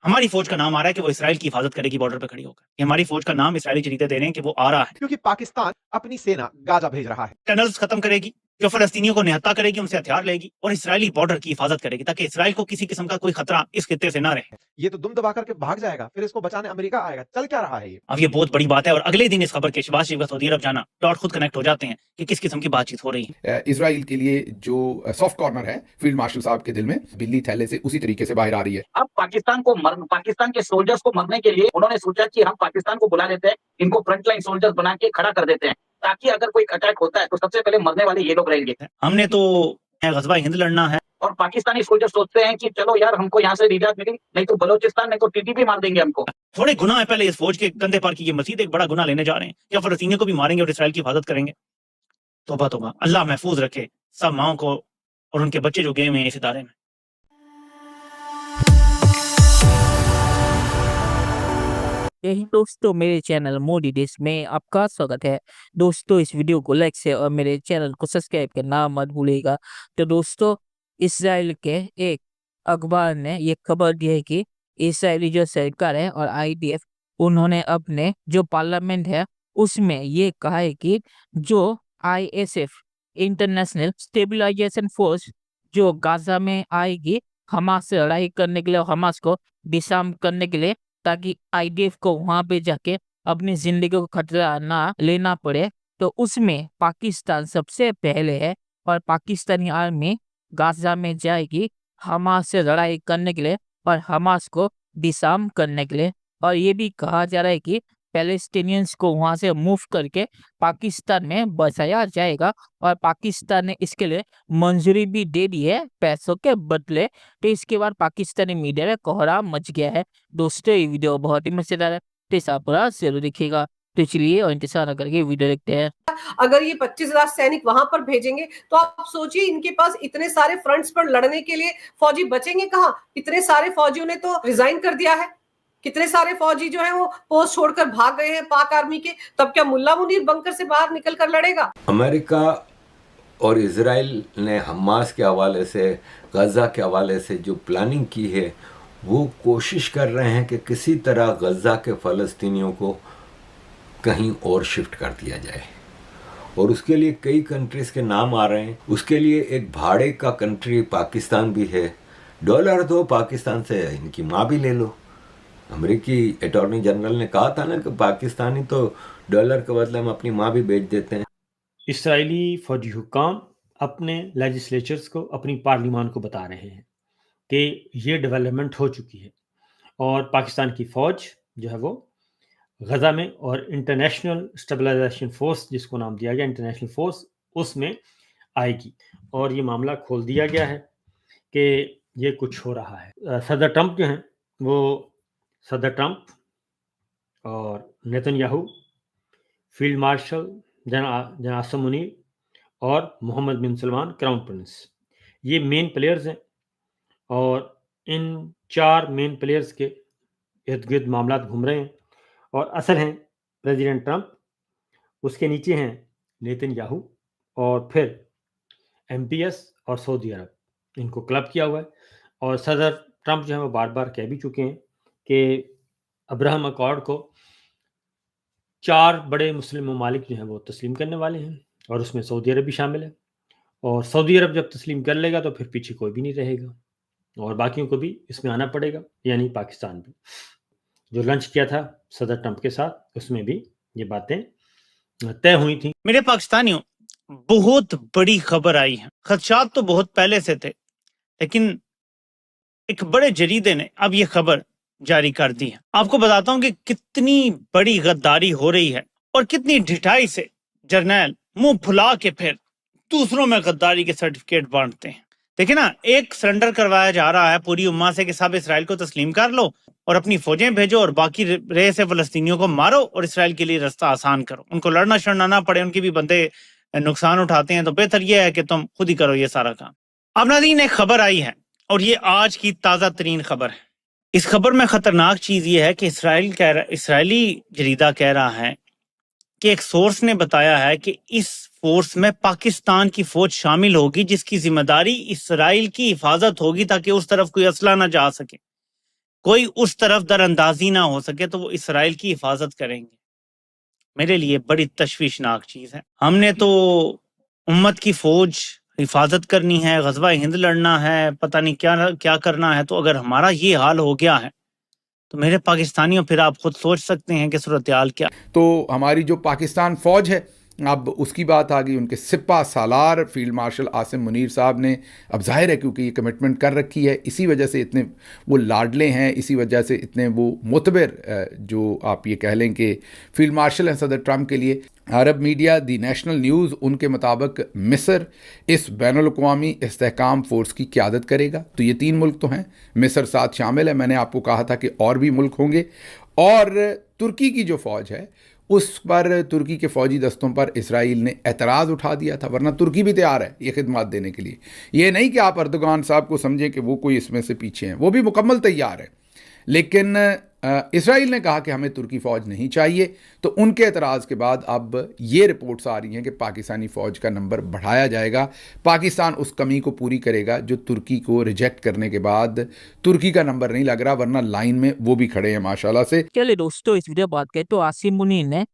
हमारी फौज का नाम आ रहा है कि वो इसराइल की हिफाजत करेगी बॉर्डर पे खड़ी होकर। ये हमारी फौज का नाम इसराइली जरीदे दे रहे हैं कि वो आ रहा है। क्योंकि पाकिस्तान अपनी सेना गाजा भेज रहा है। टनल्स खत्म करेगी, जो फलस्तीनियों को निहत्था करेगी, उनसे हथियार लेगी और इसराइली बॉर्डर की हिफाजत करेगी ताकि इसराइल को किसी किस्म का कोई खतरा इस खित्ते से ना रहे। ये तो दुम दबा करके भाग जाएगा, फिर इसको बचाने अमेरिका आएगा। चल क्या रहा है ये? अब ये बहुत बड़ी बात है और अगले दिन इस खबर के शहबाज शरीफ का सऊदी अरब जाना डॉट खुद कनेक्ट हो जाते हैं कि किस किस्म की बातचीत हो रही है। इसराइल के लिए जो सॉफ्ट कॉर्नर है फील्ड मार्शल साहब के दिल में, बिल्ली थैले से उसी तरीके से बाहर आ रही है। अब पाकिस्तान के सोल्जर्स को मरने के लिए उन्होंने सोचा कि हम पाकिस्तान को बुला लेते हैं, इनको फ्रंट लाइन सोल्जर्स बना के खड़ा कर देते हैं ताकि अगर कोई अटैक होता है तो सबसे पहले मरने वाले ये लोग रहेंगे। हमने तो गजवा हिंद लड़ना है और पाकिस्तानी सोल्जर सोचते हैं कि चलो यार हमको यहाँ से निजात मिली, नहीं तो बलोचिस्तान, नहीं तो टीटीपी मार देंगे हमको। थोड़े गुनाह है पहले इस फौज के कंधे पर कि ये मजीद एक बड़ा गुनाह लेने जा रहे हैं, या फलस्तीनियों को भी मारेंगे और इसराइल की हिफाजत करेंगे। तौबा तौबा, अल्लाह महफूज रखे सब माओ को और उनके बच्चे जो गए हुए हैं इस इदारे में। यही दोस्तों, मेरे चैनल मोदी देश में आपका स्वागत है। दोस्तों, इस वीडियो को लाइक से और मेरे चैनल को सब्सक्राइब करना मत भूलिएगा। तो दोस्तों, इसराइल के एक अखबार ने ये खबर दी है कि इसराइली जो सरकार है और आईडीएफ, उन्होंने अपने जो पार्लियामेंट है उसमें ये कहा है कि जो आईएसएफ इंटरनेशनल स्टेबलाइजेशन फोर्स जो गाजा में आएगी हमास से लड़ाई करने के लिए और हमास को डिसआर्म करने के लिए, ताकि आईडीएफ को वहां पे जाके अपनी जिंदगी को खतरा ना लेना पड़े, तो उसमें पाकिस्तान सबसे पहले है और पाकिस्तानी आर्मी गाजा में जाएगी हमास से लड़ाई करने के लिए और हमास को डिसआर्म करने के लिए। और ये भी कहा जा रहा है कि पैलेस्टीनियंस को वहां से मूव करके पाकिस्तान में बसाया जाएगा और पाकिस्तान ने इसके लिए मंजूरी भी दे दी है पैसों के बदले। तो इसके बाद पाकिस्तानी मीडिया में कोहराम मच गया है। दोस्तों, ये वीडियो बहुत ही मजेदार है, तो इस आप पूरा जरूर देखिएगा। तो चलिए और इंतजार करके वीडियो देखते हैं। अगर ये 25,000 सैनिक वहां पर भेजेंगे तो आप सोचिए इनके पास इतने सारे फ्रंट्स पर लड़ने के लिए फौजी बचेंगे कहाँ? इतने सारे फौजियों ने तो रिजाइन कर दिया है। कितने सारे फौजी जो है वो पोस्ट छोड़कर भाग गए हैं पाक आर्मी के। तब क्या मुल्ला मुनीर बंकर से बाहर निकल कर लड़ेगा? अमेरिका और इजराइल ने हमास के हवाले से, गज़ा के हवाले से जो प्लानिंग की है, वो कोशिश कर रहे हैं कि किसी तरह गज़ा के फ़लस्तीनियों को कहीं और शिफ्ट कर दिया जाए। और उसके लिए कई कंट्रीज़ के नाम आ रहे हैं। उसके लिए एक भाड़े का कंट्री पाकिस्तान भी है। डॉलर दो पाकिस्तान से, इनकी माँ भी ले लो। अमेरिकी अटॉर्नी जनरल ने कहा था ना कि पाकिस्तानी तो डॉलर के बदले में अपनी माँ भी बेच देते हैं। इसराइली फौजी हुक्काम अपने लेजिस्लेचर्स को, अपनी पार्लिमान को बता रहे हैं कि ये डेवलपमेंट हो चुकी है और पाकिस्तान की फ़ौज जो है वो गज़ा में और इंटरनेशनल स्टेबलाइजेशन फोर्स, जिसको नाम दिया गया इंटरनेशनल फोर्स, उसमें आएगी। और ये मामला खोल दिया गया है कि ये कुछ हो रहा है। सदर ट्रंप जो हैं वो, सदर ट्रंप और Netanyahu, field marshal general Asim Munir और मोहम्मद बिन सलमान क्राउन प्रिंस, ये मेन प्लेयर्स हैं। और इन 4 मेन प्लेयर्स के इर्द गिर्द मामला घूम रहे हैं। और असल हैं प्रेसिडेंट ट्रंप, उसके नीचे हैं नेतन्याहू और फिर एमपीएस और सऊदी अरब, इनको क्लब किया हुआ है। और सदर ट्रंप जो है वो बार बार कह भी चुके हैं कि अब्राहम अकॉर्ड को 4 बड़े मुस्लिम ममालिक जो हैं वो तस्लीम करने वाले हैं और उसमें सऊदी अरब भी शामिल है। और सऊदी अरब जब तस्लीम कर लेगा तो फिर पीछे कोई भी नहीं रहेगा और बाकियों को भी इसमें आना पड़ेगा, यानी पाकिस्तान भी। जो लंच किया था सदर ट्रंप के साथ, उसमें भी ये बातें तय हुई थी। मेरे पाकिस्तानियों, बहुत बड़ी खबर आई है। खदशात तो बहुत पहले से थे, लेकिन एक बड़े जरीदे ने अब ये खबर जारी कर दी है। आपको बताता हूं कि कितनी बड़ी गद्दारी हो रही है और कितनी ढिठाई से जर्नैल मुंह फुला के फिर दूसरों में गद्दारी के सर्टिफिकेट बांटते हैं। देखिए ना, एक सरेंडर करवाया जा रहा है पूरी उम्मा से कि सब इसराइल को तस्लीम कर लो और अपनी फौजें भेजो और बाकी रहे से फलस्तीनियों को मारो और इसराइल के लिए रास्ता आसान करो, उनको लड़ना शड़ना ना पड़े, उनके भी बंदे नुकसान उठाते हैं, तो बेहतर यह है कि तुम खुद ही करो ये सारा काम। अब नाज़रीन, एक खबर आई है और ये आज की ताज़ा तरीन खबर है। इस खबर में खतरनाक चीज ये है कि इसराइली जरीदा कह रहा है कि एक सोर्स ने बताया है कि इस फोर्स में पाकिस्तान की फौज शामिल होगी, जिसकी जिम्मेदारी इसराइल की हिफाजत होगी ताकि उस तरफ कोई असला ना जा सके। कोई उस तरफ दरअंदाजी ना हो सके तो वो इसराइल की हिफाजत करेंगे। मेरे लिए बड़ी तशवीशनाक चीज़ है। हमने तो उम्मत की फौज हिफाजत करनी है, ग़ज़वा हिंद लड़ना है, पता नहीं क्या क्या करना है। तो अगर हमारा ये हाल हो गया है तो मेरे पाकिस्तानियों, फिर आप खुद सोच सकते हैं कि सूरत हाल क्या। तो हमारी जो पाकिस्तान फ़ौज है, अब उसकी बात आ गई। उनके सिपा सालार फील्ड मार्शल आसिम मुनीर साहब ने, अब जाहिर है क्योंकि ये कमिटमेंट कर रखी है, इसी वजह से इतने वो लाडले हैं, इसी वजह से इतने वो मुतबर, जो आप ये कह लें कि फील्ड मार्शल हैं सदर ट्रंप के लिए। अरब मीडिया दी नेशनल न्यूज़ उनके मुताबिक मिस्र इस बैनुल-अक़वामी इस्तेहकाम फ़ोर्स की क़यादत करेगा। तो ये 3 मुल्क तो हैं, मिस्र साथ शामिल है। मैंने आपको कहा था कि और भी मुल्क होंगे। और तुर्की की जो फ़ौज है उस पर, तुर्की के फ़ौजी दस्तों पर इसराइल ने एतराज़ उठा दिया था, वरना तुर्की भी तैयार है ये खिदमत देने के लिए। ये नहीं कि आप अर्दोगान साहब को समझें कि वो कोई इसमें से पीछे हैं, वो भी मुकम्मल तैयार है। लेकिन इसराइल ने कहा कि हमें तुर्की फ़ौज नहीं चाहिए। तो उनके एतराज़ के बाद अब ये रिपोर्ट्स आ रही हैं कि पाकिस्तानी फ़ौज का नंबर बढ़ाया जाएगा। पाकिस्तान उस कमी को पूरी करेगा जो तुर्की को रिजेक्ट करने के बाद तुर्की का नंबर नहीं लग रहा, वरना लाइन में वो भी खड़े हैं माशाल्लाह से। चलिए दोस्तों, इस वीडियो बात करें तो आसिम मुनीर ने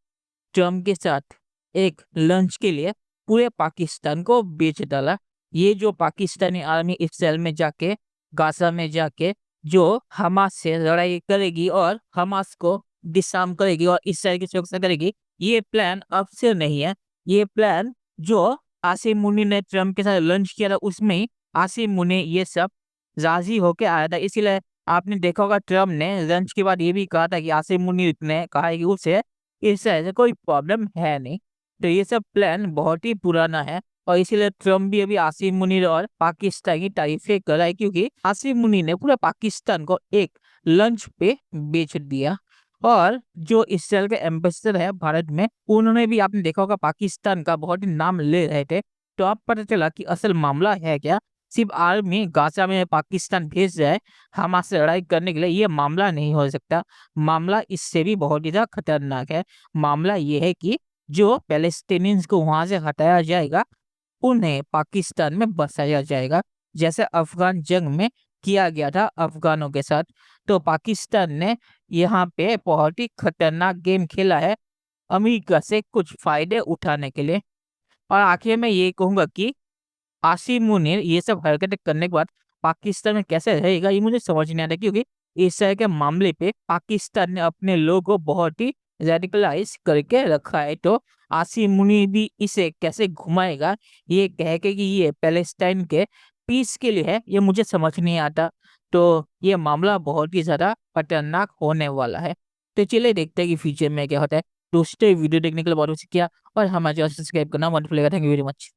ट्रम्प के साथ एक लंच के लिए पूरे पाकिस्तान को बेच डाला। ये जो पाकिस्तानी आर्मी इसराइल में जाके, गाजा में जाके जो हमास से लड़ाई करेगी और हमास को डिसआर्म करेगी और इसराइल की सुरक्षा करेगी, ये प्लान अब से नहीं है। ये प्लान जो आसिम मुनीर ने ट्रम्प के साथ लंच किया था, उसमें आसिम मुनीर ये सब राजी होके आया था। इसीलिए आपने देखा होगा ट्रम्प ने लंच के बाद ये भी कहा था कि आसिम मुनीर ने कहा है कि उसे इसराइल से कोई प्रॉब्लम है नहीं। तो ये सब प्लान बहुत ही पुराना है और इसीलिए ट्रम्प भी अभी आसिम मुनीर और पाकिस्तान की तारीफें कर रहा है, क्योंकि आसिम मुनीर ने पूरा पाकिस्तान को एक लंच पे बेच दिया। और जो इसराइल के एम्बेसडर है भारत में, उन्होंने भी, आपने देखा होगा, पाकिस्तान का बहुत ही नाम ले रहे थे। तो अब पता चला कि असल मामला है क्या। सिर्फ आर्मी गाजा में पाकिस्तान भेज रहा है हमास से लड़ाई करने के लिए, ये मामला नहीं हो सकता। मामला इससे भी बहुत ही ज्यादा खतरनाक है। मामला ये है कि जो पैलेस्टीनियंस को वहां से हटाया जाएगा, उन्हें पाकिस्तान में बसाया जाएगा, जैसे अफगान जंग में किया गया था अफगानों के साथ। तो पाकिस्तान ने यहाँ पे बहुत ही खतरनाक गेम खेला है अमेरिका से कुछ फायदे उठाने के लिए। और आखिर में ये कहूंगा कि आसिम मुनीर ये सब हरकतें करने के बाद पाकिस्तान में कैसे रहेगा, ये मुझे समझ नहीं आता, क्योंकि इस तरह के मामले पे पाकिस्तान ने अपने लोगों को बहुत ही रेडिकलाइज करके रखा है। तो आसिम मुनीर भी इसे कैसे घुमाएगा, ये कह के कि ये पैलेस्टाइन के पीस के लिए है, ये मुझे समझ नहीं आता। तो ये मामला बहुत ही ज्यादा खतरनाक होने वाला है। तो चलिए देखते हैं कि फ्यूचर में क्या होता है। दोस्तों, वीडियो देखने के लिए बहुत शुक्रिया और हमारे चैनल सब्सक्राइब करना मत भूलिएगा। Thank you very much.